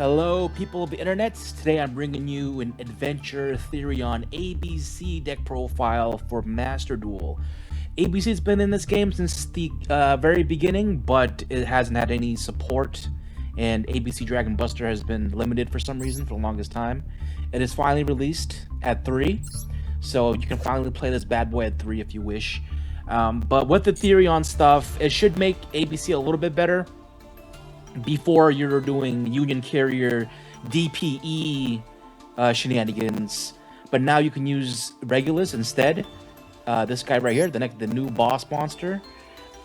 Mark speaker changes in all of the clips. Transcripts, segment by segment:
Speaker 1: Hello, people of the internet. Today I'm bringing you an Adventure Therion ABC deck profile for Master Duel. ABC's been in this game since the very beginning, but it hasn't had any support, and ABC Dragon Buster has been limited for some reason for the longest time. It is finally released at 3, so you can finally play this bad boy at 3 if you wish. But with the Therion stuff, it should make ABC a little bit better. Before you're doing Union Carrier DPE shenanigans, but now you can use Regulus instead. This guy right here, the new boss monster.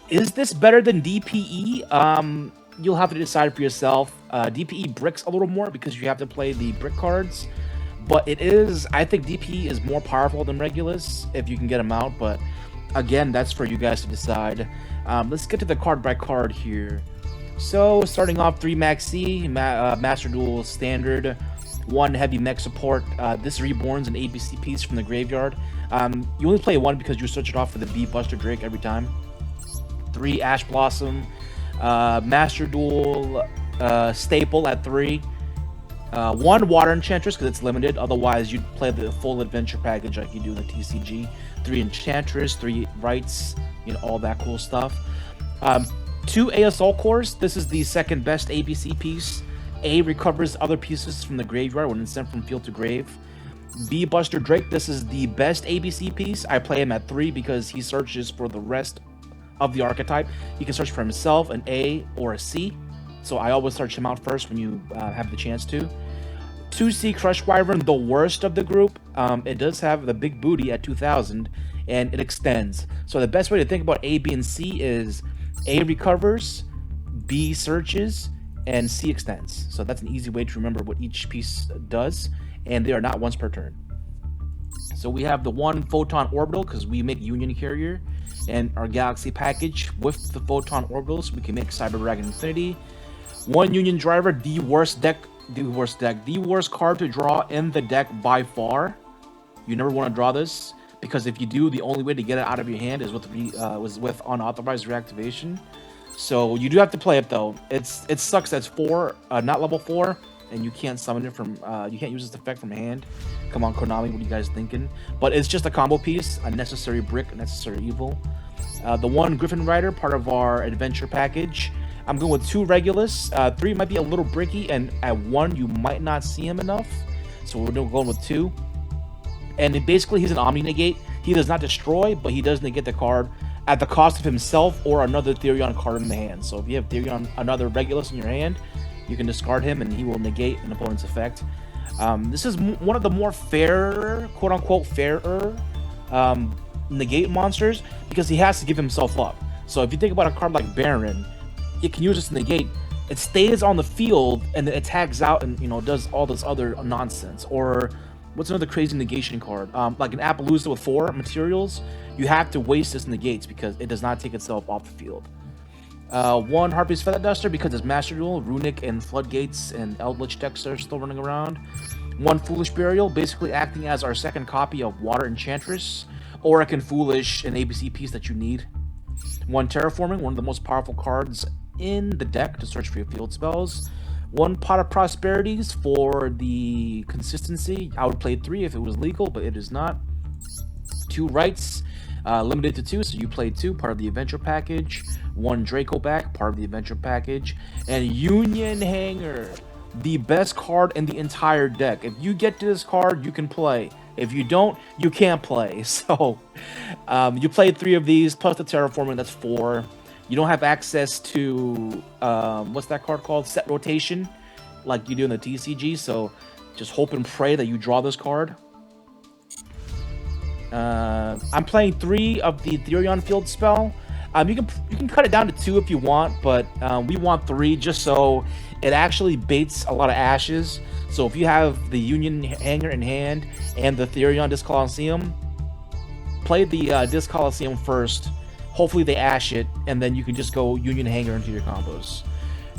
Speaker 1: Is this better than DPE? You'll have to decide for yourself. DPE bricks a little more because you have to play the brick cards, but I think DPE is more powerful than Regulus if you can get them out. But again, that's for you guys to decide. Let's get to the card by card here. So, starting off 3 Maxi, Master Duel Standard, 1 Heavy Mech Support. This Reborn's an ABC piece from the graveyard. You only play 1 because you search it off for the B Buster Drake every time. 3 Ash Blossom, Master Duel Staple at 3. 1 Water Enchantress because it's limited, otherwise you'd play the full adventure package like you do in the TCG. 3 Enchantress, 3 Rights, all that cool stuff. 2 ASL cores. This is the second best ABC piece. A recovers other pieces from the graveyard when it's sent from field to grave. B Buster Drake. This is the best ABC piece. I play him at 3 because he searches for the rest of the archetype. He can search for himself, an A or a C. So I always search him out first when you have the chance to. 2C Crush Wyvern, the worst of the group. It does have the big booty at 2000 and it extends. So the best way to think about A, B, and C is A recovers, B searches, and C extends. So that's an easy way to remember what each piece does, and they are not once per turn. So we have the 1 Photon Orbital because we make Union Carrier, and our Galaxy package with the Photon Orbitals we can make Cyber Dragon Infinity. 1 Union Driver, the worst card to draw in the deck by far. You never want to draw this, because if you do, the only way to get it out of your hand is with unauthorized reactivation. So you do have to play it though. It sucks that's 4, not level 4, and you can't summon it from you can't use this effect from hand. Come on, Konami, what are you guys thinking? But it's just a combo piece, a necessary brick, a necessary evil. The 1 Griffin Rider, part of our adventure package. I'm going with 2 Regulus. 3 might be a little bricky, and at 1 you might not see him enough. So we're going with 2. And basically, he's an Omni Negate. He does not destroy, but he does negate the card at the cost of himself or another Therion card in the hand. So if you have Therion, another Regulus in your hand, you can discard him and he will negate an opponent's effect. This is one of the more fairer, quote-unquote fairer, negate monsters because he has to give himself up. So if you think about a card like Baron, it can use this negate. It stays on the field and then it tags out and does all this other nonsense. Or what's another crazy negation card? Like an Appaloosa with 4 materials, you have to waste this negates because it does not take itself off the field. 1 Harpy's Feather Duster because it's Master Duel, Runic and Floodgates and Eldritch decks are still running around. 1 Foolish Burial, basically acting as our second copy of Water Enchantress, or it can Foolish an ABC piece that you need. 1 Terraforming, one of the most powerful cards in the deck to search for your field spells. 1 Pot of Prosperities for the consistency. I would play 3 if it was legal, but it is not. 2 Rights, limited to 2, so you play 2, part of the adventure package. 1 Draco Back, part of the adventure package. And Union Hanger, the best card in the entire deck. If you get to this card, you can play. If you don't, you can't play. So you play 3 of these, plus the Terraforming, that's 4. You don't have access to, what's that card called? Set Rotation, like you do in the TCG, so just hope and pray that you draw this card. I'm playing 3 of the Therion Field spell. You can cut it down to 2 if you want, but we want 3 just so it actually baits a lot of ashes. So if you have the Union Hanger in hand and the Therion Disc Coliseum, play the Disc Coliseum first. Hopefully they ash it, and then you can just go Union Hanger into your combos.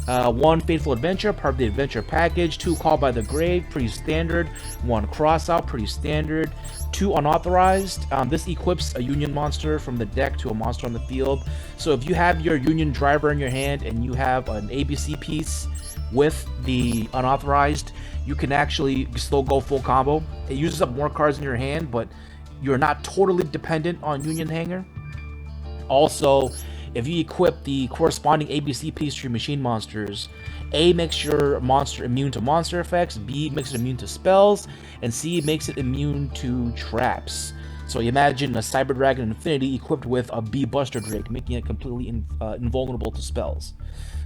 Speaker 1: 1 Fateful Adventure, part of the adventure package. 2 Call by the Grave, pretty standard. 1 Crossout, pretty standard. 2 Unauthorized. This equips a Union monster from the deck to a monster on the field. So if you have your Union Driver in your hand and you have an ABC piece with the unauthorized, you can actually still go full combo. It uses up more cards in your hand, but you're not totally dependent on Union Hanger. Also, if you equip the corresponding ABC piece to your machine monsters, A makes your monster immune to monster effects, B makes it immune to spells, and C makes it immune to traps. So you imagine a Cyber Dragon Infinity equipped with a B Buster Drake, making it completely invulnerable to spells.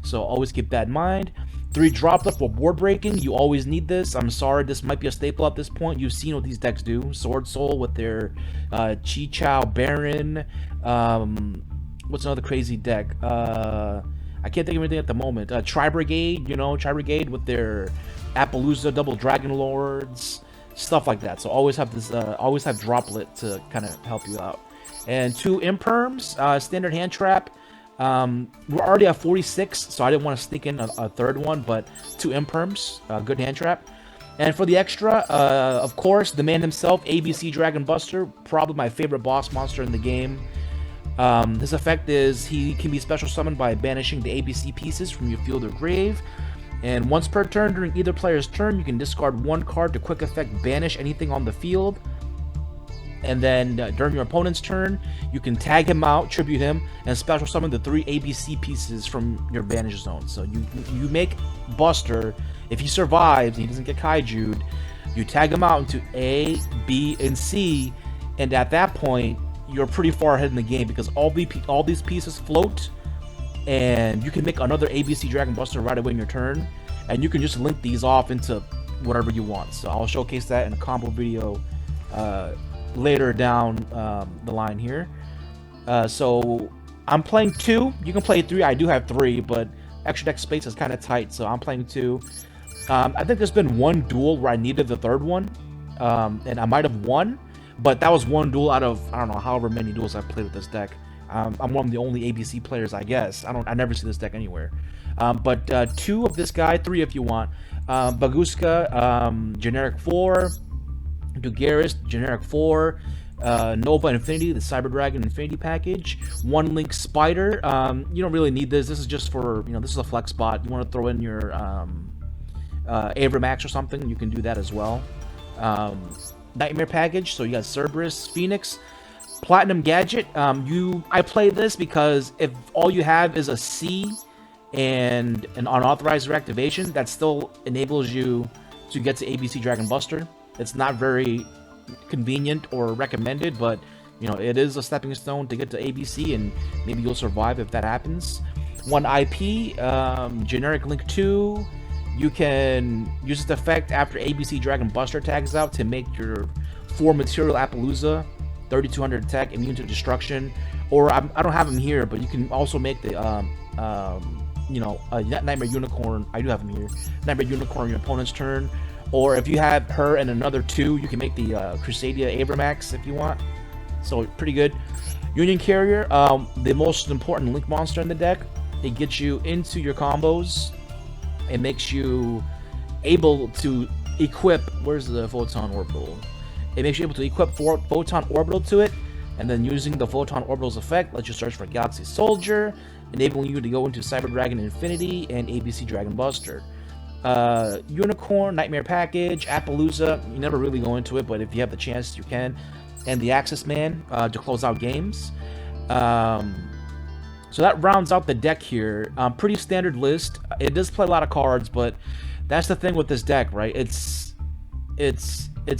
Speaker 1: So always keep that in mind. 3 droplet for board breaking. You always need this. I'm sorry, this might be a staple at this point. You've seen what these decks do. Sword Soul with their Chi Chao Baron. What's another crazy deck? I can't think of anything at the moment. Tri Brigade, Tri Brigade with their Appaloosa Double Dragon Lords, stuff like that. So always have this, always have droplet to kind of help you out. And 2 imperms, standard hand trap. We're already at 46, so I didn't want to sneak in a third one, but 2 imperms, good hand trap. And for the extra, of course, the man himself, ABC Dragon Buster, probably my favorite boss monster in the game. His effect is he can be special summoned by banishing the ABC pieces from your field or grave. And once per turn during either player's turn, you can discard 1 card to quick effect banish anything on the field. And then during your opponent's turn, you can tag him out, tribute him, and special summon the 3 ABC pieces from your banish zone. So you make Buster, if he survives and he doesn't get kaiju'd, you tag him out into A, B, and C, and at that point, you're pretty far ahead in the game because all these pieces float, and you can make another ABC Dragon Buster right away in your turn, and you can just link these off into whatever you want. So I'll showcase that in a combo video later down the line here. So I'm playing 2. You can play 3. I do have 3, but extra deck space is kind of tight, so I'm playing 2. I think there's been 1 duel where I needed the 3rd one, and I might have won, but that was 1 duel out of, I don't know, however many duels I've played with this deck. I'm one of the only ABC players, I guess. I never see this deck anywhere. But 2 of this guy, 3 if you want. Baguska, generic 4. Dugaris, generic 4. Nova Infinity, the Cyber Dragon Infinity package. 1 Link Spider. You don't really need this. This is just for, this is a flex spot. You want to throw in your Avramax or something, you can do that as well. Nightmare package, so you got Cerberus, Phoenix. Platinum Gadget, I play this because if all you have is a C and an unauthorized reactivation, that still enables you to get to ABC Dragon Buster. It's not very convenient or recommended, but it is a stepping stone to get to ABC, and maybe you'll survive if that happens. 1 IP, generic Link 2. You can use this effect after ABC Dragon Buster tags out to make your 4 material Appaloosa 3200 attack immune to destruction. Or I don't have him here, but you can also make the Nightmare Unicorn. I do have him here. Nightmare Unicorn on your opponent's turn. Or if you have her and another 2, you can make the Crusadia Avramax if you want. So pretty good. Union Carrier, the most important Link monster in the deck. It gets you into your combos. It makes you able to equip. Where's the Photon Orbital? It makes you able to equip Photon Orbital to it, and then using the Photon Orbital's effect, lets you search for Galaxy Soldier, enabling you to go into Cyber Dragon Infinity and ABC Dragon Buster. Unicorn, Nightmare Package, Appaloosa, you never really go into it, but if you have the chance, you can. And the Axis Man to close out games. So that rounds out the deck here. Pretty standard list. It does play a lot of cards, but that's the thing with this deck, right? It's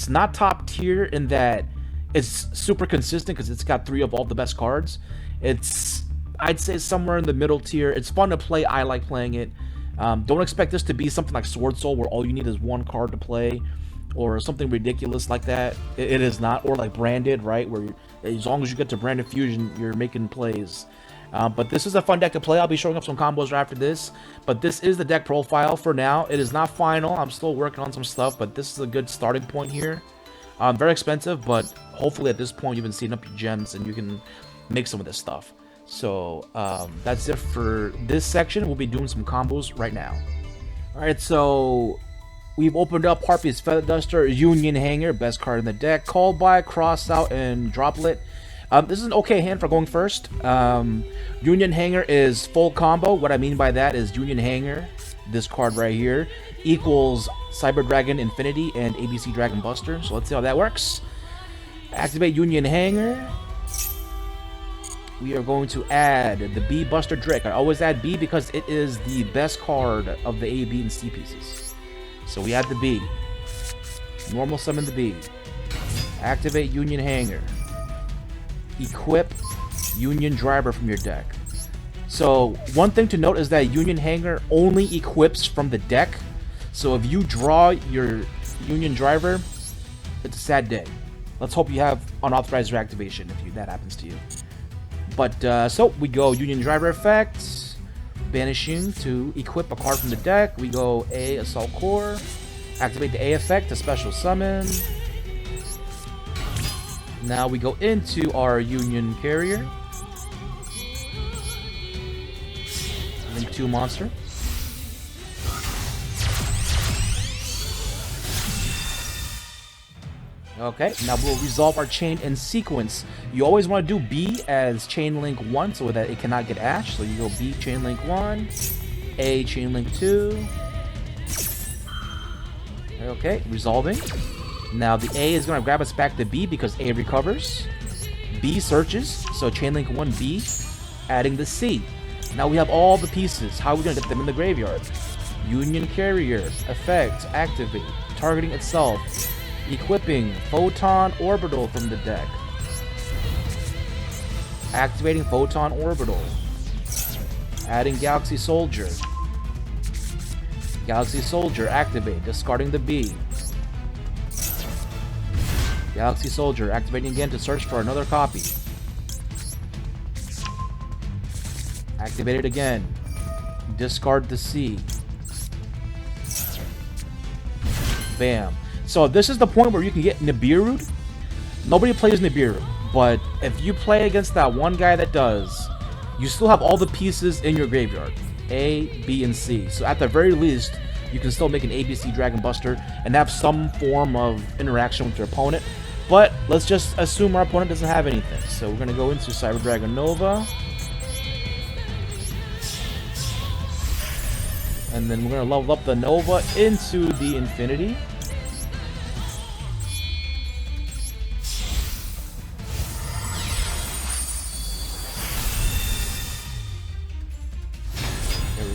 Speaker 1: not top tier in that it's super consistent because it's got 3 of all the best cards. I'd say somewhere in the middle tier. It's fun to play. I like playing it. Don't expect this to be something like Sword Soul where all you need is 1 card to play, or something ridiculous like that. It is not. Or like Branded, right? Where as long as you get to Branded Fusion, you're making plays. But this is a fun deck to play. I'll be showing up some combos right after this. But this is the deck profile for now. It is not final. I'm still working on some stuff, but this is a good starting point here. Very expensive, but hopefully at this point you've been seeing up your gems and you can make some of this stuff. So that's it for this section. We'll be doing some combos right now. Alright, so we've opened up Harpy's Feather Duster, Union Hanger, best card in the deck. Call by, Cross Out, and Droplet. This is an okay hand for going first. Union Hanger is full combo. What I mean by that is Union Hanger this card right here equals Cyber Dragon Infinity and ABC Dragon Buster. So let's see how that works. Activate Union Hanger. We are going to add the B Buster Drake. I always add B because it is the best card of the A, B, and C pieces. So we add the B. Normal summon the B. Activate Union Hanger. Equip Union Driver from your deck. So one thing to note is that Union Hanger only equips from the deck. So if you draw your Union Driver, it's a sad day. Let's hope you have unauthorized reactivation if that happens to you. But so we go Union Driver effect, banishing to equip a card from the deck. We go A Assault Core, activate the A effect, a special summon. Now we go into our Union Carrier. Link 2 monster. Okay, now we'll resolve our chain in sequence. You always want to do B as chain link 1 so that it cannot get ashed. So you go B chain link 1, A chain link 2. Okay, resolving. Now the A is going to grab us back to B because A recovers. B searches, so chain link 1 B, adding the C. Now we have all the pieces. How are we going to get them in the graveyard? Union Carrier, effect, activate, targeting itself. Equipping Photon Orbital from the deck. Activating Photon Orbital. Adding Galaxy Soldier. Galaxy Soldier, activate, discarding the B. Galaxy Soldier, activating again to search for another copy. Activate it again. Discard the C. Bam. So this is the point where you can get Nibiru. Nobody plays Nibiru, but if you play against that one guy that does, you still have all the pieces in your graveyard. A, B, and C. So at the very least, you can still make an ABC Dragon Buster and have some form of interaction with your opponent. But let's just assume our opponent doesn't have anything. So we're going to go into Cyber Dragon Nova. And then we're going to level up the Nova into the Infinity.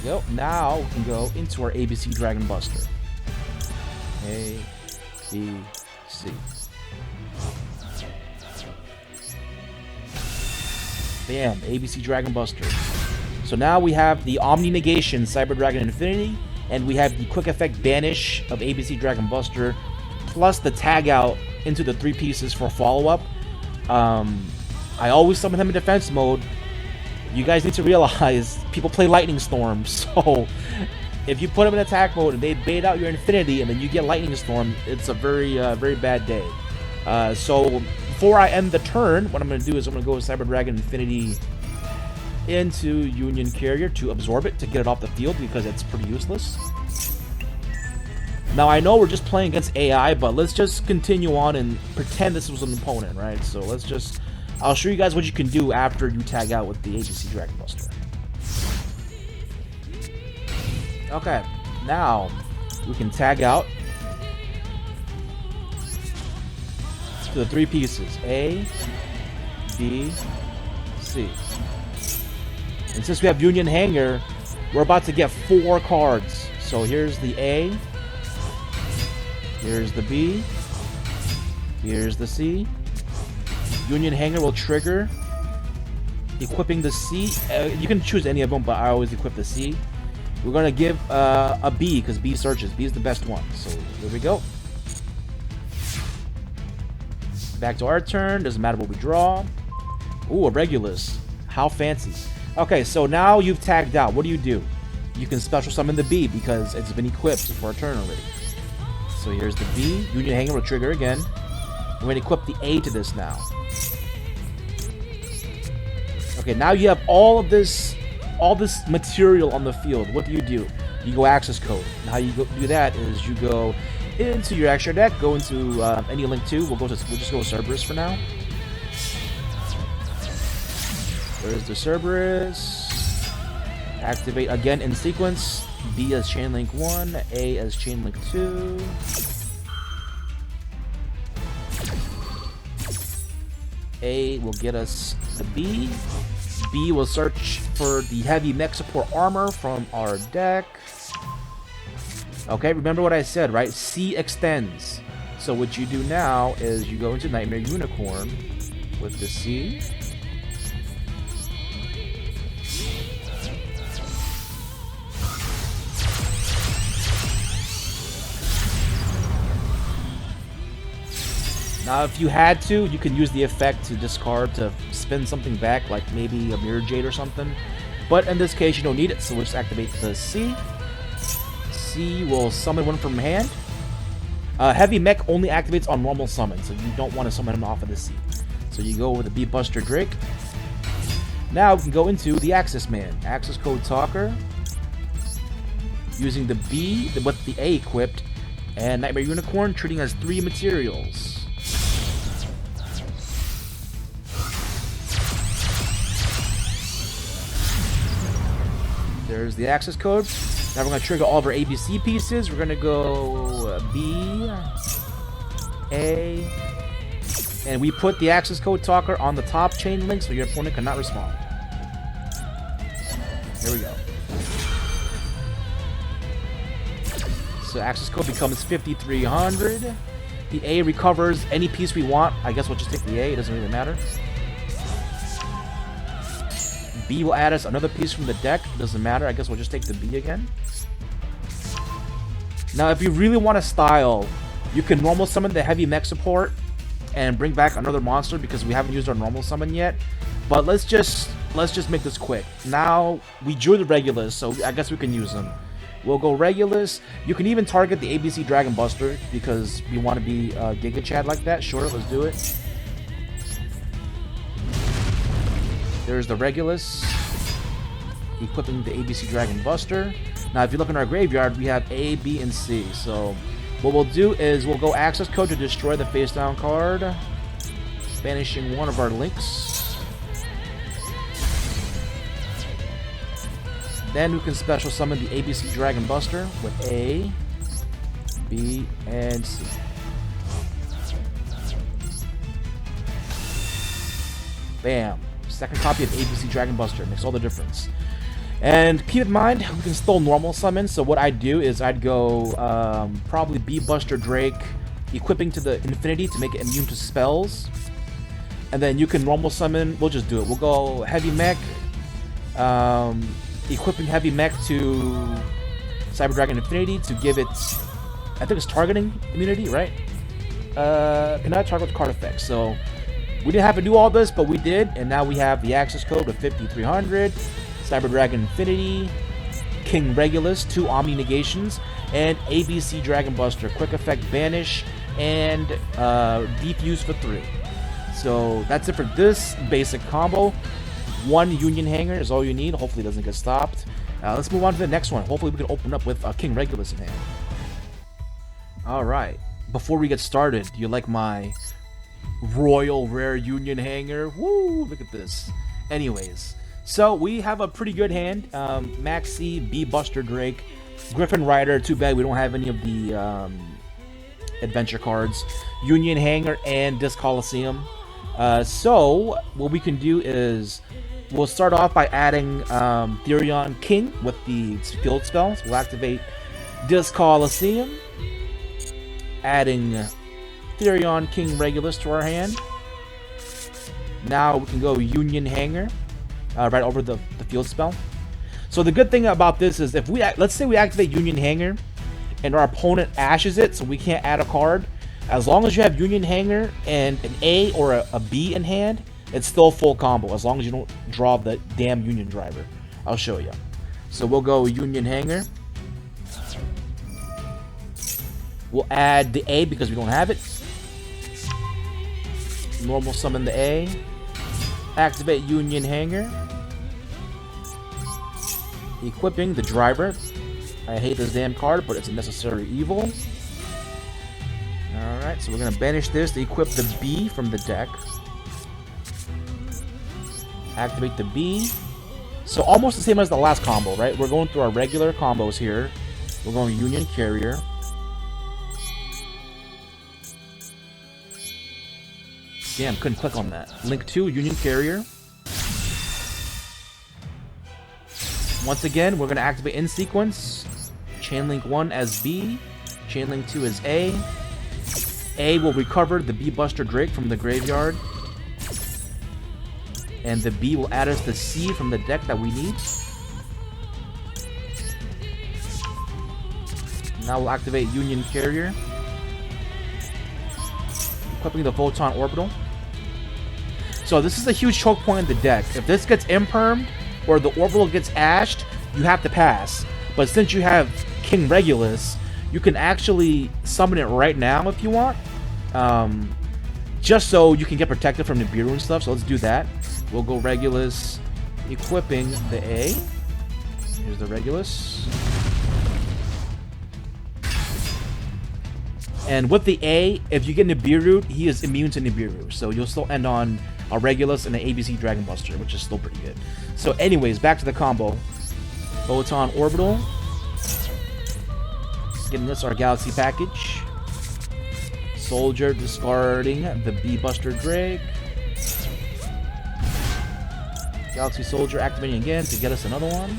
Speaker 1: Go. Now we can go into our ABC Dragon Buster. A, B, C. Bam, ABC Dragon Buster. So now we have the Omni Negation Cyber Dragon Infinity, and we have the Quick Effect Banish of ABC Dragon Buster, plus the tag out into the 3 pieces for follow-up. I always summon him in defense mode. You guys need to realize people play Lightning Storm, so if you put them in attack mode and they bait out your Infinity and then you get Lightning Storm, it's a very, very bad day. So before I end the turn, what I'm going to do is I'm going to go with Cyber Dragon Infinity into Union Carrier to absorb it, to get it off the field because it's pretty useless. Now I know we're just playing against AI, but let's just continue on and pretend this was an opponent, right? So let's just... I'll show you guys what you can do after you tag out with the ABC Dragon Buster. Okay, now we can tag out to the 3 pieces, A, B, C. And since we have Union Hanger, we're about to get 4 cards. So here's the A, here's the B, here's the C. Union Hanger will trigger, equipping the C. You can choose any of them, but I always equip the C. We're going to give a B, because B searches. B is the best one. So, there we go. Back to our turn. Doesn't matter what we draw. Ooh, a Regulus. How fancy. Okay, so now you've tagged out. What do? You can special summon the B, because it's been equipped for a turn already. So, here's the B. Union Hanger will trigger again. We're going to equip the A to this now. Okay, now you have all this material on the field. What do? You go access code. And how you do that is you go into your extra deck, go into any link 2. We'll just go with Cerberus for now. There's the Cerberus. Activate again in sequence. B as chain link 1, A as chain link 2. A will get us the B. B will search for the heavy mech support armor from our deck. Okay, remember what I said, right? C extends. So what you do now is you go into Nightmare Unicorn with the C. Now, if you had to, you can use the effect to discard to spin something back, like maybe a Mirror Jade or something. But in this case, you don't need it, so we'll just activate the C. C will summon one from hand. Heavy Mech only activates on normal summon, so you don't want to summon him off of the C. So you go with the B Buster Drake. Now we can go into the Axis Man. Access Code Talker. Using the B with the A equipped. And Nightmare Unicorn treating as 3 materials. There's the access code. Now we're going to trigger all of our ABC pieces. We're going to go B, A, and we put the access code talker on the top chain link so your opponent cannot respond. Here we go. So access code becomes 5300. The A recovers any piece we want. I guess we'll just take the A. It doesn't really matter. B will add us another piece from the deck. Doesn't matter. I guess we'll just take the B again. Now, if you really want to style, you can normal summon the heavy mech support and bring back another monster because we haven't used our normal summon yet. But let's just make this quick. Now we drew the Regulus, so I guess we can use them. We'll go Regulus. You can even target the ABC Dragon Buster because we want to be Giga Chad like that. Sure, let's do it. There's the Regulus, equipping the ABC Dragon Buster. Now, if you look in our graveyard, we have A, B, and C. So, what we'll do is we'll go access code to destroy the face down card, banishing one of our links. Then we can special summon the ABC Dragon Buster with A, B, and C. Bam. Second copy of ABC Dragon Buster. Makes all the difference. And keep in mind, we can still normal summon. So what I'd do is I'd go probably B Buster Drake, equipping to the Infinity to make it immune to spells. And then you can normal summon. We'll just do it. We'll go Heavy Mech, equipping Heavy Mech to Cyber Dragon Infinity to give it, I think it's targeting immunity, right? Cannot target card effects. So we didn't have to do all this, but we did, and now we have the access code of 5300, Cyber Dragon Infinity, King Regulus, 2 Omni Negations, and ABC Dragon Buster, quick effect banish, and defuse for 3. So that's it for this basic combo. 1 Union Hanger is all you need. Hopefully it doesn't get stopped. Let's move on to the next one. Hopefully we can open up with King Regulus in hand. Alright, before we get started, do you like my Royal Rare Union Hanger? Woo! Look at this. Anyways, so we have a pretty good hand. Maxi, B Buster Drake, Griffin Rider. Too bad we don't have any of the adventure cards. Union Hanger and Disc Coliseum. So what we can do is we'll start off by adding Therion King with the field spells. We'll activate Disc Coliseum, adding Therion King Regulus to our hand. Now we can go Union Hanger right over the field spell. So the good thing about this is if we let's say we activate Union Hanger and our opponent ashes it, so we can't add a card. As long as you have Union Hanger and an A or a B in hand, it's still full combo as long as you don't draw the damn Union Driver. I'll show you. So we'll go Union Hanger. We'll add the A because we don't have it. Normal summon the A. Activate Union Hanger. Equipping the Driver. I hate this damn card, but it's a necessary evil. Alright, so we're going to banish this to equip the B from the deck. Activate the B. So almost the same as the last combo, right? We're going through our regular combos here. We're going Union Carrier. Damn, couldn't click on that. Link 2, Union Carrier. Once again, we're going to activate in sequence. Chain Link 1 as B. Chain Link 2 as A. A will recover the B Buster Drake from the graveyard. And the B will add us the C from the deck that we need. Now we'll activate Union Carrier. Equipping the Photon Orbital. So this is a huge choke point in the deck. If this gets impermed or the orbital gets ashed, you have to pass. But since you have King Regulus, you can actually summon it right now if you want. Just so you can get protected from Nibiru and stuff. So let's do that. We'll go Regulus, equipping the A. Here's the Regulus. And with the A, if you get Nibiru, he is immune to Nibiru. So you'll still end on a Regulus and an ABC Dragon Buster, which is still pretty good. So anyways, back to the combo. Photon Orbital. Getting us our Galaxy package. Soldier discarding the B Buster Drake. Galaxy Soldier activating again to get us another one.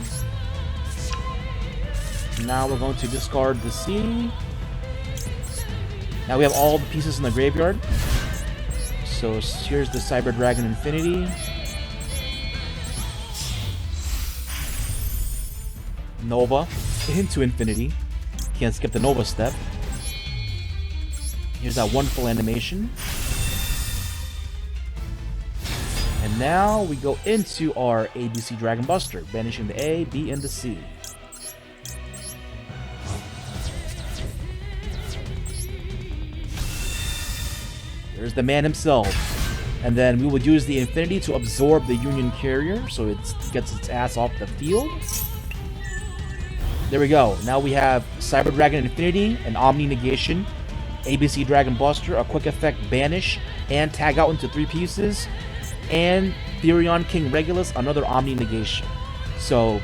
Speaker 1: Now we're going to discard the C. Now we have all the pieces in the graveyard. So here's the Cyber Dragon Infinity. Nova into Infinity. Can't skip the Nova step. Here's that wonderful animation. And now we go into our ABC Dragon Buster, banishing the A, B, and the C. There's the man himself. And then we will use the Infinity to absorb the Union Carrier, so it gets its ass off the field. There we go. Now we have Cyber Dragon Infinity, an Omni Negation, ABC Dragon Buster, a quick effect banish, and tag out into 3 pieces, and Therion King Regulus, another Omni Negation. So,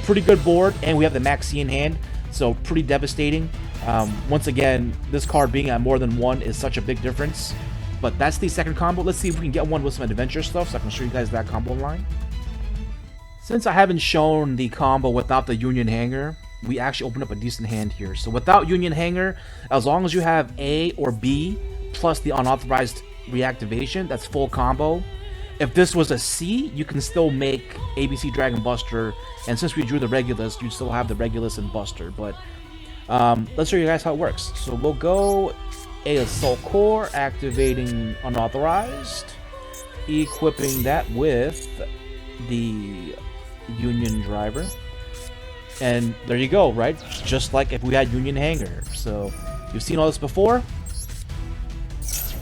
Speaker 1: pretty good board, and we have the Maxi in hand, so pretty devastating. Once again, this card being at more than 1 is such a big difference. But that's the second combo. Let's see if we can get one with some adventure stuff, so I can show you guys that combo line. Since I haven't shown the combo without the Union Hanger, we actually opened up a decent hand here. So without Union Hanger, as long as you have A or B plus the unauthorized reactivation, that's full combo. If this was a C, you can still make ABC Dragon Buster, and since we drew the Regulus, you still have the Regulus and Buster. But let's show you guys how it works. So we'll go A Assault Core, activating unauthorized, equipping that with the Union Driver. And there you go, right? Just like if we had Union Hanger. So you've seen all this before.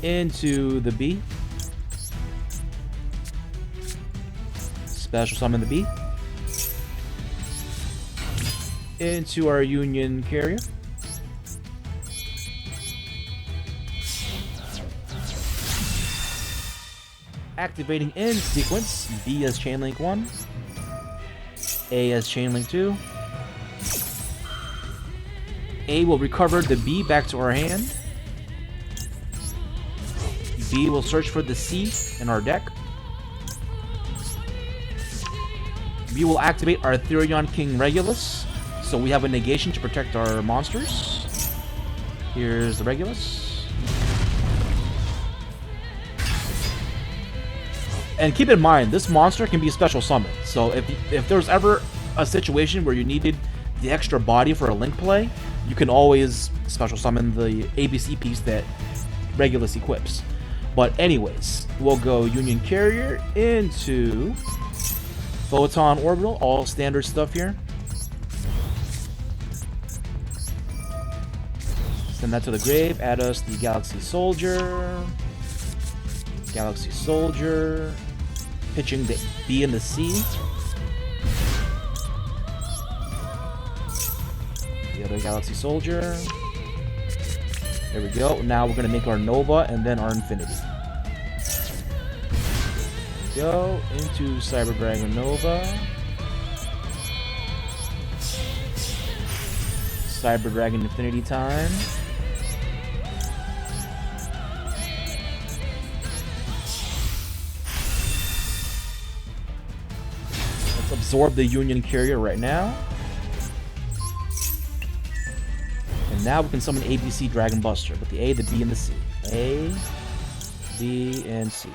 Speaker 1: Into the B. Special summon the B. Into our Union Carrier. Activating in sequence. B as Chainlink 1. A as Chainlink 2. A will recover the B back to our hand. B will search for the C in our deck. We will activate our Therion King Regulus, so we have a negation to protect our monsters. Here's the Regulus. And keep in mind, this monster can be special summoned. So if there's ever a situation where you needed the extra body for a link play, you can always special summon the ABC piece that Regulus equips. But anyways, we'll go Union Carrier into Photon Orbital, all standard stuff here. Send that to the grave, add us the Galaxy Soldier. Galaxy Soldier. Pitching the B and the C. The other Galaxy Soldier. There we go. Now we're going to make our Nova and then our Infinity. Go into Cyber Dragon Nova. Cyber Dragon Infinity time. Let's absorb the Union Carrier right now. And now we can summon ABC Dragon Buster with the A, the B, and the C. A, B, and C.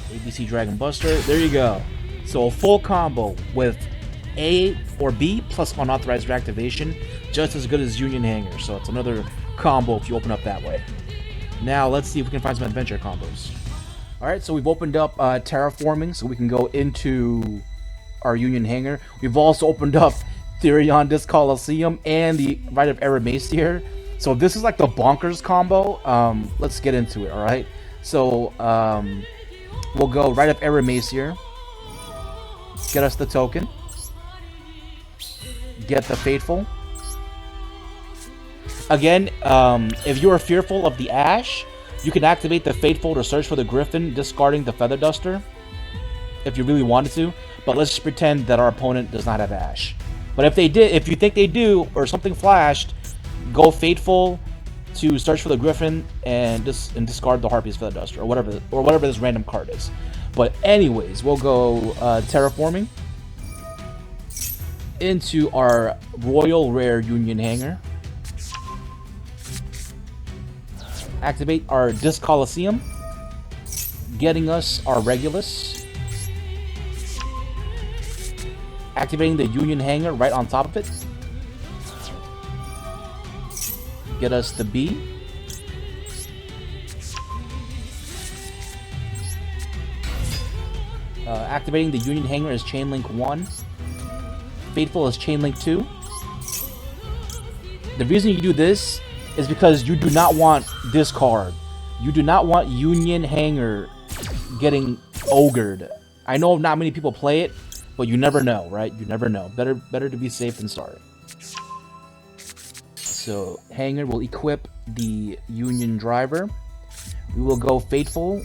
Speaker 1: ABC Dragon Buster. There you go. So a full combo with A or B plus unauthorized reactivation, just as good as Union Hanger. So it's another combo if you open up that way. Now let's see if we can find some adventure combos. Alright, so we've opened up terraforming, so we can go into our Union Hanger. We've also opened up Therion Disc Coliseum and the Rite of Eremacier. So this is like the bonkers combo. Let's get into it, alright? So we'll go Rite of Eremacier. Get us the token. Get the Fateful. Again, if you are fearful of the Ash, you can activate the Fateful to search for the Griffin, discarding the Feather Duster, if you really wanted to. But let's just pretend that our opponent does not have Ash. But if they did, if you think they do, or something flashed, go Fateful to search for the Griffin and discard the Harpy's Feather Duster, or whatever this random card is. But anyways, we'll go terraforming into our Royal Rare Union Hanger. Activate our Disc Coliseum, getting us our Regulus. Activating the Union Hanger right on top of it. Get us the B. Activating the Union Hanger as Chainlink 1. Fateful as Chainlink 2. The reason you do this is because you do not want this card. You do not want Union Hanger getting ogred. I know not many people play it, but you never know, right? You never know. Better to be safe than sorry. So Hanger will equip the Union Driver. We will go Fateful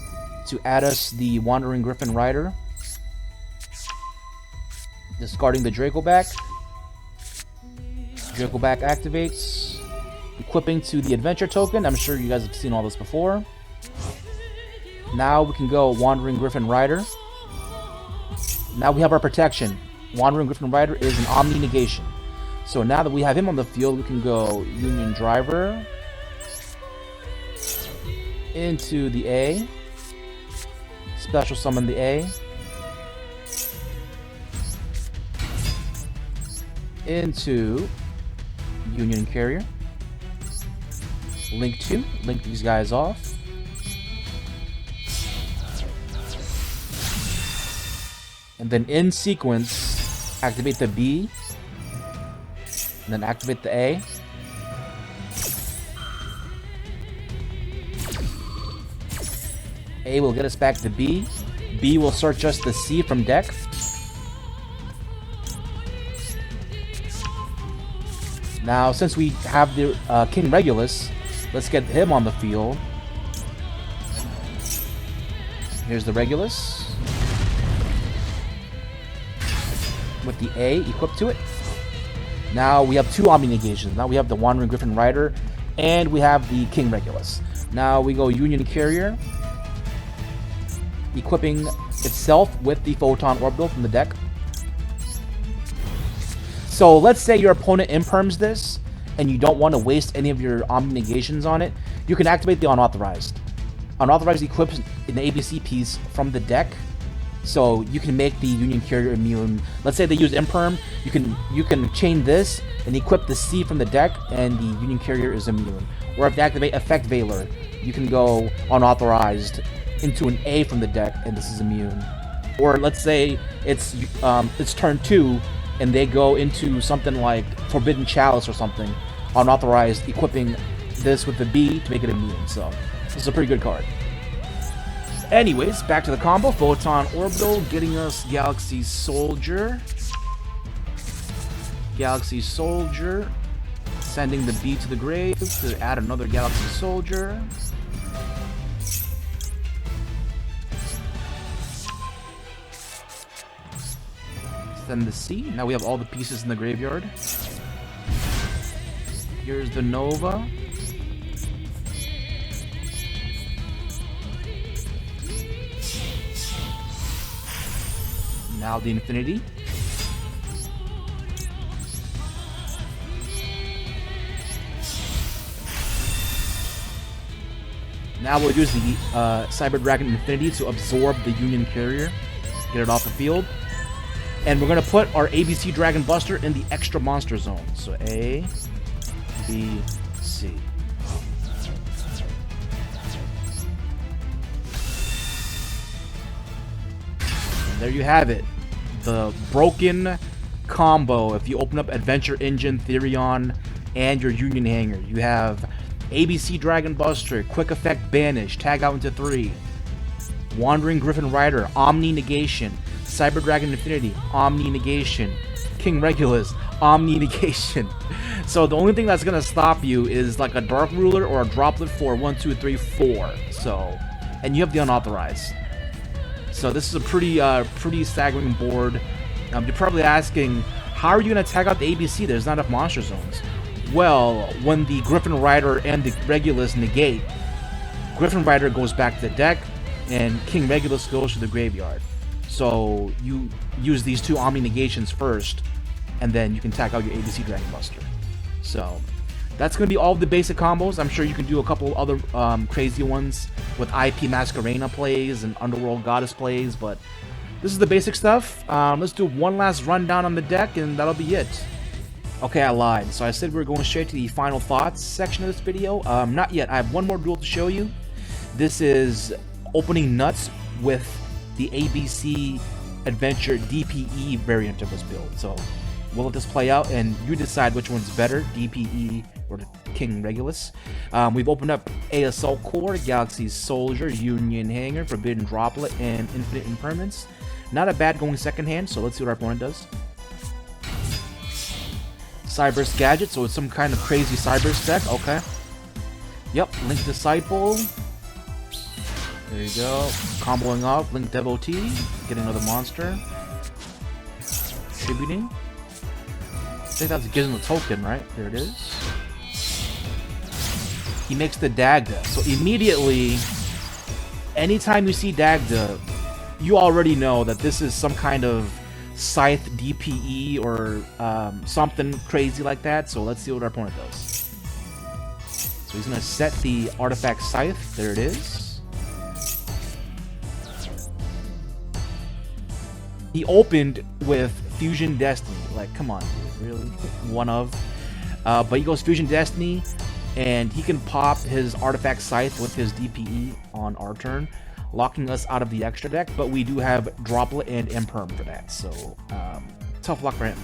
Speaker 1: to add us the Wandering Griffin Rider. Discarding the Dracoback. Dracoback activates. Equipping to the Adventure token. I'm sure you guys have seen all this before. Now we can go Wandering Griffin Rider. Now we have our protection. Wandering Griffin Rider is an Omni Negation. So now that we have him on the field, we can go Union Driver into the A. Special summon the A. Into Union Carrier. Link 2. Link these guys off. And then in sequence, activate the B. And then activate the A. A will get us back to B. B will search us the C from deck. Now, since we have the King Regulus, let's get him on the field. Here's the Regulus. With the A equipped to it. Now we have two Omni Negations. Now we have the Wandering Griffin Rider, and we have the King Regulus. Now we go Union Carrier, equipping itself with the Photon Orbital from the deck. So let's say your opponent imperms this, and you don't want to waste any of your Omni Negations on it. You can activate the Unauthorized. Unauthorized equips an ABC piece from the deck. So you can make the Union Carrier immune. Let's say they use Imperm, you can chain this and equip the C from the deck, and the Union Carrier is immune. Or if they activate Effect Veiler, you can go Unauthorized into an A from the deck, and this is immune. Or let's say it's turn 2, and they go into something like Forbidden Chalice or something, Unauthorized, equipping this with the B to make it immune. So this is a pretty good card. Anyways, back to the combo. Photon Orbital getting us Galaxy Soldier. Galaxy Soldier. Sending the B to the grave to add another Galaxy Soldier. and the C. Now we have all the pieces in the graveyard. Here's the Nova. Now the Infinity. Now we'll use the Cyber Dragon Infinity to absorb the Union Carrier, get it off the field. And we're going to put our ABC Dragon Buster in the extra monster zone. So A, B, C. And there you have it. The broken combo. If you open up Adventure Engine, Therion, and your Union Hanger, you have ABC Dragon Buster, Quick Effect Banish, Tag Out into 3, Wandering Griffin Rider, Omni Negation, Cyber Dragon Infinity, Omni Negation, King Regulus, Omni Negation. So the only thing that's gonna stop you is like a Dark Ruler or a Droplet for 1, 2, 3, 4. So, and you have the Unauthorized. So this is a pretty staggering board. You're probably asking, how are you gonna tag out the ABC? There's not enough monster zones. Well, when the Griffin Rider and the Regulus negate, Griffin Rider goes back to the deck, and King Regulus goes to the graveyard. So you use these two Omni Negations first, and then you can tag out your ABC Dragon Buster. So that's going to be all of the basic combos. I'm sure you can do a couple other crazy ones with IP Masquerena plays and Underworld Goddess plays, but this is the basic stuff. Let's do one last rundown on the deck, and that'll be it. Okay, I lied. So I said we were going straight to the final thoughts section of this video. Not yet. I have one more duel to show you. This is opening nuts with the ABC Adventure DPE variant of this build. So we'll let this play out, and you decide which one's better, DPE or the King Regulus. We've opened up a Assault Core, Galaxy Soldier, Union Hanger, Forbidden Droplet, and Infinite Impermanence. Not a bad going second hand, so let's see what our opponent does. Cyberse Gadget, so it's some kind of crazy Cyberse deck. Okay. Yep, Link Disciple. There you go. Comboing off, Link Devotee. Get another monster. Tributing. I think that's Gizmo token, right? There it is. He makes the Dagda. So immediately, anytime you see Dagda, you already know that this is some kind of Scythe DPE or something crazy like that. So let's see what our opponent does. So he's going to set the artifact Scythe. There it is. He opened with Fusion Destiny. Like, come on, dude, really? One of. But he goes Fusion Destiny, and he can pop his artifact Scythe with his DPE on our turn, locking us out of the extra deck, but we do have Droplet and Imperm for that, so tough luck for him.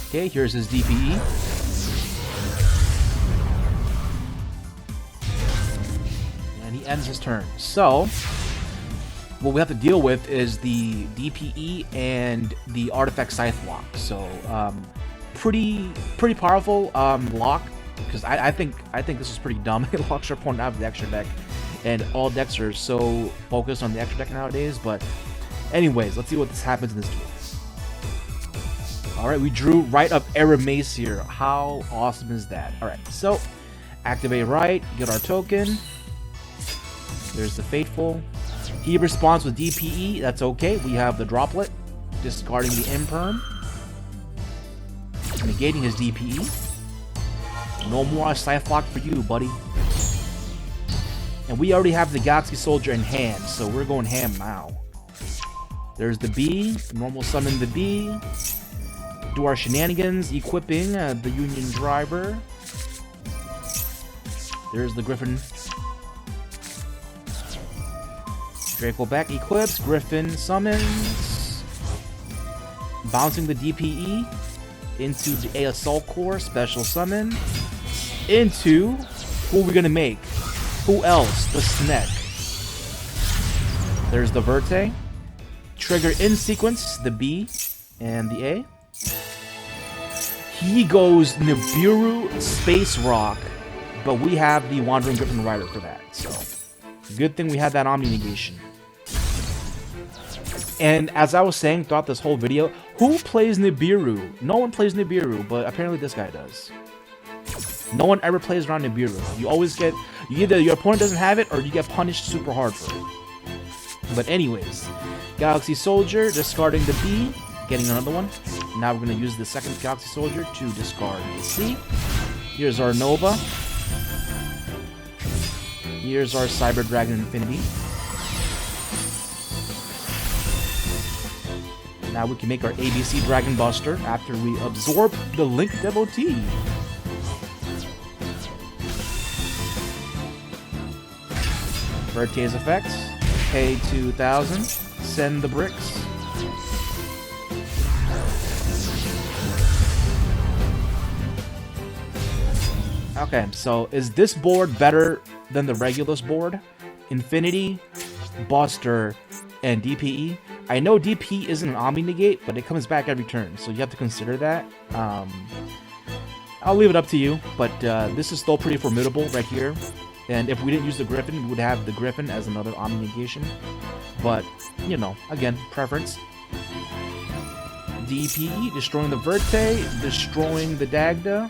Speaker 1: Okay, here's his DPE. And he ends his turn. So, what we have to deal with is the DPE and the Artifact Scythe lock. So, pretty powerful lock. Because I think this is pretty dumb. It locks your opponent out of the extra deck, and all decks are so focused on the extra deck nowadays. But anyways, let's see what this happens in this duel. All right, we drew Rite of Eremacier. How awesome is that? All right, so activate Rite, get our token. There's the Fateful. He responds with DPE. That's okay. We have the Droplet, discarding the Imperm, negating his DPE. No more Scythe lock for you, buddy. And we already have the Galaxy Soldier in hand, so we're going ham now. There's the B. Normal summon the B. Do our shenanigans, equipping the Union Driver. There's the Griffin. Draco back equips. Griffin summons. Bouncing the DPE into the Assault Core, special summon. Into who we're gonna make. Who else? The Snek. There's the Verte. Trigger in sequence, the B and the A. He goes Nibiru Space Rock, but we have the Wandering Griffin Rider for that. So, good thing we had that Omni Negation. And as I was saying throughout this whole video, who plays Nibiru? No one plays Nibiru, but apparently this guy does. No one ever plays around Nibiru. You always get, either your opponent doesn't have it, or you get punished super hard for it. But anyways, Galaxy Soldier, discarding the B, getting another one. Now we're going to use the second Galaxy Soldier to discard the C. Here's our Nova. Here's our Cyber Dragon Infinity. Now we can make our ABC Dragon Buster after we absorb the Link Devotee. Vertase effects. Pay 2,000. Send the bricks. Okay, so is this board better than the Regulus board? Infinity, Buster, and DPE. I know DP isn't an Omni Negate, but it comes back every turn, so you have to consider that. I'll leave it up to you, but this is still pretty formidable right here. And if we didn't use the Griffin, we would have the Griffin as another Omni Negation. But, you know, again, preference. DPE, destroying the Verte, destroying the Dagda.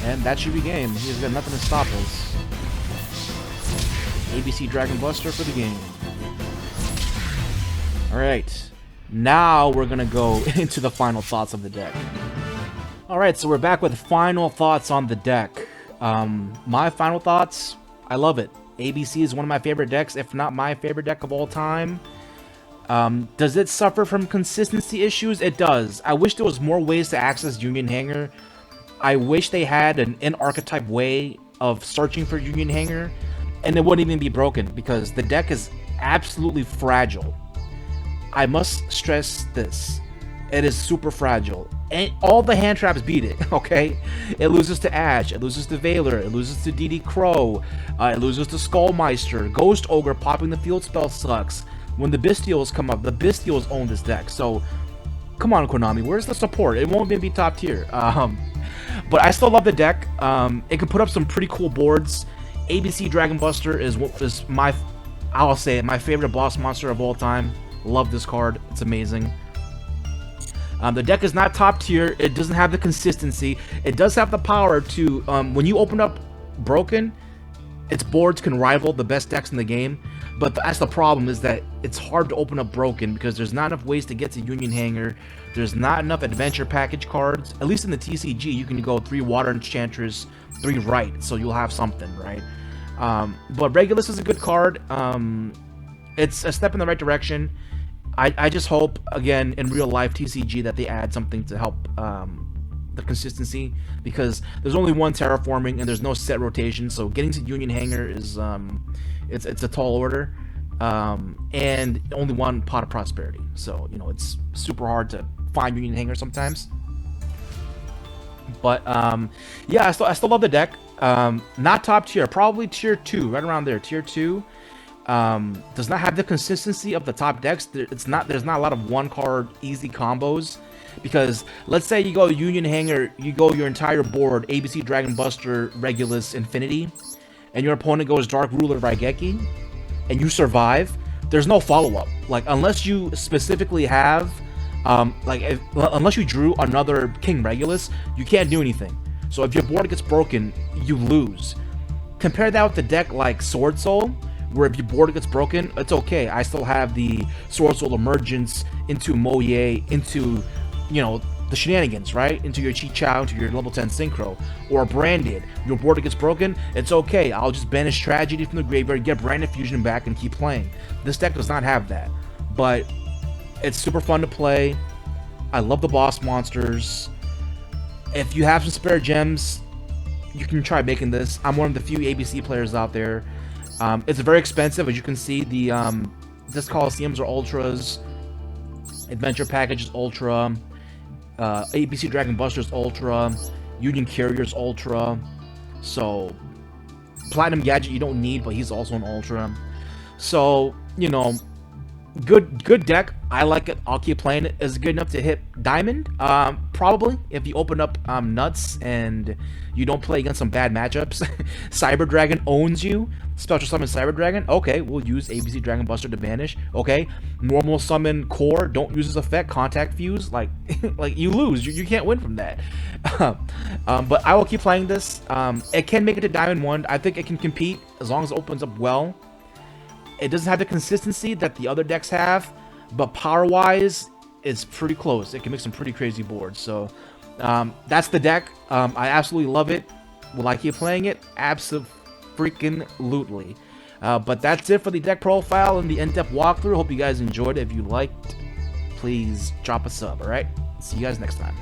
Speaker 1: And that should be game. He's got nothing to stop us. ABC Dragon Buster for the game. Alright, now we're gonna go into the final thoughts of the deck. Alright, so we're back with final thoughts on the deck. My final thoughts, I love it. ABC is one of my favorite decks, if not my favorite deck of all time. Does it suffer from consistency issues? It does. I wish there was more ways to access Union Hanger. I wish they had an in-archetype way of searching for Union Hanger, and it wouldn't even be broken, because the deck is absolutely fragile. I must stress this. It is super fragile. And all the hand traps beat it, okay? It loses to Ash, it loses to Valor, it loses to DD Crow, it loses to Skullmeister. Ghost Ogre popping the field spell sucks. When the Bestials come up, the Bestials own this deck. So, come on, Konami, where's the support? It won't even be top tier. But I still love the deck. It can put up some pretty cool boards. ABC Dragon Buster is my, I'll say it, my favorite boss monster of all time. Love this card. It's amazing. The deck is not top tier. It doesn't have the consistency. It does have the power to, when you open up Broken, its boards can rival the best decks in the game. But that's the problem, is that it's hard to open up Broken because there's not enough ways to get to Union Hanger. There's not enough adventure package cards. At least in the TCG, you can go 3 Water Enchantress, 3 Right, so you'll have something, right? But Regulus is a good card. It's a step in the right direction. I just hope, again, in real life TCG, that they add something to help the consistency, because there's only one terraforming and there's no set rotation, so getting to Union Hanger is it's a tall order, and only one Pot of Prosperity, so you know it's super hard to find Union Hanger sometimes. But yeah, I still love the deck. Not top tier, probably tier 2, right around there, tier 2. Does not have the consistency of the top decks. There's not a lot of one card easy combos, because let's say you go Union Hanger, you go your entire board ABC Dragon Buster, Regulus, Infinity, and your opponent goes Dark Ruler, Raigeki, and you survive. There's no follow-up, like unless you specifically have unless you drew another King Regulus, you can't do anything. So if your board gets broken, you lose. Compare that with the deck like Sword Soul, where if your board gets broken, it's okay. I still have the Sword Soul Emergence into Moye, into, you know, the shenanigans, right? Into your Chi Chao, into your level 10 Synchro. Or Branded. Your board gets broken, it's okay. I'll just banish Tragedy from the graveyard, get Branded Fusion back, and keep playing. This deck does not have that. But it's super fun to play. I love the boss monsters. If you have some spare gems, you can try making this. I'm one of the few ABC players out there. It's very expensive, as you can see. The Disc Coliseums are ultras, Adventure Package is ultra, ABC Dragon Buster's ultra, Union Carrier's ultra. So Platinum Gadget you don't need, but he's also an ultra. So, you know, good deck. I like it. I'll keep playing it. Is it good enough to hit Diamond? Probably, if you open up Nuts and you don't play against some bad matchups. Cyber Dragon owns you. Special summon Cyber Dragon. Okay, we'll use ABC Dragon Buster to banish. Okay, normal summon Core. Don't use this effect. Contact Fuse. Like, like you lose. You can't win from that. But I will keep playing this. It can make it to Diamond 1. I think it can compete as long as it opens up well. It doesn't have the consistency that the other decks have, but power-wise, it's pretty close. It can make some pretty crazy boards. So that's the deck. I absolutely love it. Will I keep playing it? Absolutely. But that's it for the deck profile and the in-depth walkthrough. Hope you guys enjoyed it. If you liked, please drop a sub, alright? See you guys next time.